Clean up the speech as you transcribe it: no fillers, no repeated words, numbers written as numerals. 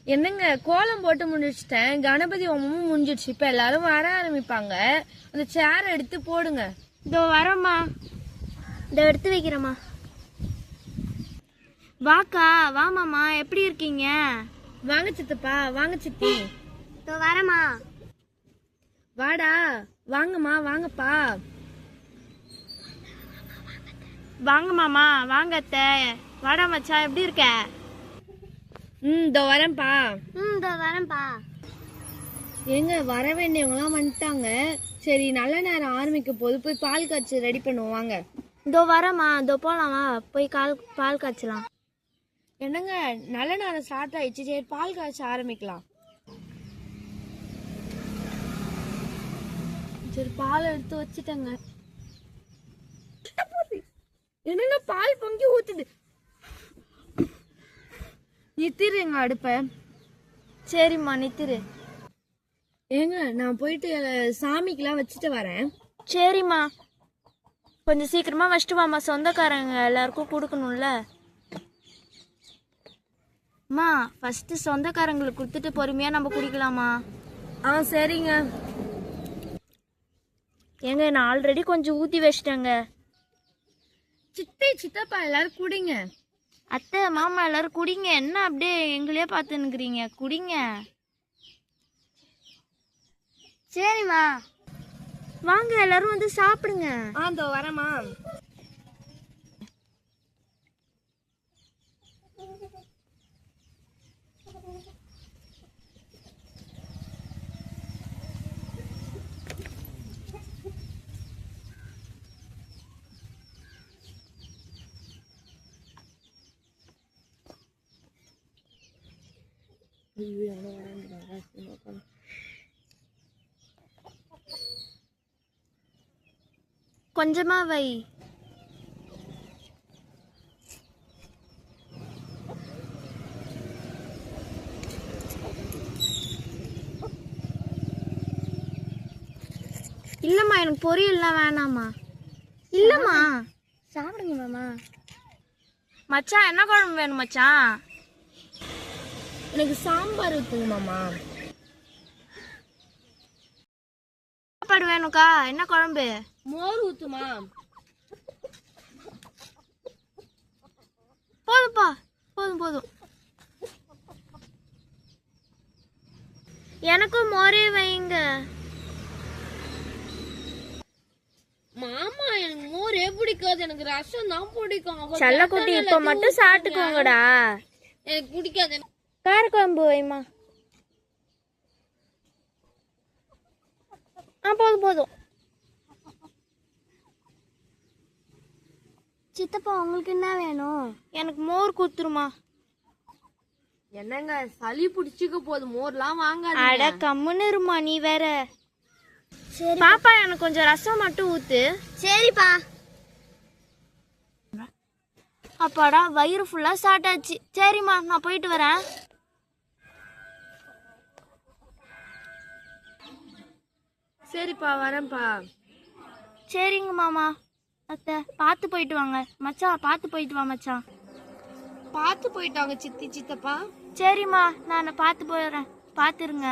என்னங்க கோலம் போட்டு முடிச்சிட்டேன், கணபதி ஹோமமும் முடிஞ்சிடுச்சு. இப்ப எல்லாரும் வர ஆரம்பிப்பாங்க. அந்த சேர் எடுத்து போடுங்க. இதோ வரேம்மா, இதோ எடுத்து வைக்கிறேம்மா. வாக்கா, வாமாம்மா, எப்படி இருக்கீங்க? வாங்க சித்தப்பா, வாங்க சித்தி. இதோ வரேம்மா. வாடா, வாங்கம்மா, வாங்கப்பா. வாங்க மாமா, வாங்க அத்தை. வாடா மச்சான், எப்படி இருக்க? இதோ வரேன்ப்பா. இதோ வரேன்ப்பா. ஏங்க வர வேண்டியவங்களாம் வந்துட்டாங்க. சரி, நல்ல நேரம் ஆரம்பிக்க போது போய் பால் காய்ச்சி ரெடி பண்ணுவோம் வாங்க. இதோ வரேம்மா, இதோ போலாமா, போய் பால் காய்ச்சலாம். என்னங்க நல்ல நேரம் ஸ்டார்ட் ஆயிடுச்சு, சரி பால் காய்ச்ச ஆரம்பிக்கலாம். சரி பால் எடுத்து வச்சுட்டேங்க. என்னங்க பால் பொங்கி ஊத்துது. நித்திருங்க அடுப்ப. சரிம்மா, நித்திரு. ஏங்க நான் போயிட்டு சாமிக்கெல்லாம் வச்சுட்டு வரேன். சரிம்மா, கொஞ்சம் சீக்கிரமா வச்சுட்டு வாமா, சொந்தக்காரங்க எல்லாருக்கும் கொடுக்கணும்ல. அம்மா, ஃபர்ஸ்ட் சொந்தக்காரங்களுக்கு கொடுத்துட்டு பொறுமையா நம்ம குடிக்கலாமா? சரிங்க. ஏங்க நான் ஆல்ரெடி கொஞ்சம் ஊற்றி வச்சிட்டேங்க. சித்தி சித்தப்பா எல்லாரும் குடிங்க. அத்தை மாமா எல்லாரும் குடிங்க. என்ன அப்படியே எங்களையே பார்த்துன்னுக்குறீங்க? குடிங்க. சரிம்மா, வாங்க எல்லாரும் வந்து சாப்பிடுங்க. இதோ வரேம்மா. கொஞ்சமா வை. இல்லம்மா, எனக்கு பொரியல்லாம் வேணாமா. இல்லம்மா, சாப்பிடுங்க மாமா. மச்சான், என்ன குழம்பு வேணும் மச்சான்? எனக்கு சாம்பார் ஊத்துங்க மாமா. சாப்பாடு வேணும்க்கா. என்ன குழம்பு? மோர் ஊத்துமா. போதும்ப்பா, போதும் போதும். எனக்கும் மோரே வைங்க. மாமா எனக்கு மோரே பிடிக்காது, எனக்கு ரசம் தான் பிடிக்கும். செல்லக்குட்டி, இப்ப மட்டும் சாப்பிட்டுக்கோங்கடா. எனக்கு பிடிக்காது. காரக்குழம்பு வைமா. போதும் போதும். சித்தப்பா, உங்களுக்கு என்ன வேணும்? எனக்கு மோர் குத்துருமா. என்னங்க சளி பிடிச்சிக்க போது, மோர்லாம் வாங்காத. அட கம்முன்னு இருமா, நீ வேற. சரி பாப்பா, எனக்கு கொஞ்சம் ரசம் மட்டும் ஊத்து. சரிப்பா. அப்பாடா, வயிறு ஃபுல்லா சாப்பிட்டாச்சு. சரிம்மா, நான் போயிட்டு வரேன். சரிப்பா, வரேன்ப்பா. சரிங்க மாமா. அத்தை பார்த்து போயிட்டு வாங்க. மச்சான், பார்த்து போயிட்டு வா மச்சான். பார்த்து போயிட்டாங்க சித்தி சித்தப்பா. சரிம்மா, நான் பார்த்து போயிடுறேன். பார்த்துருங்க.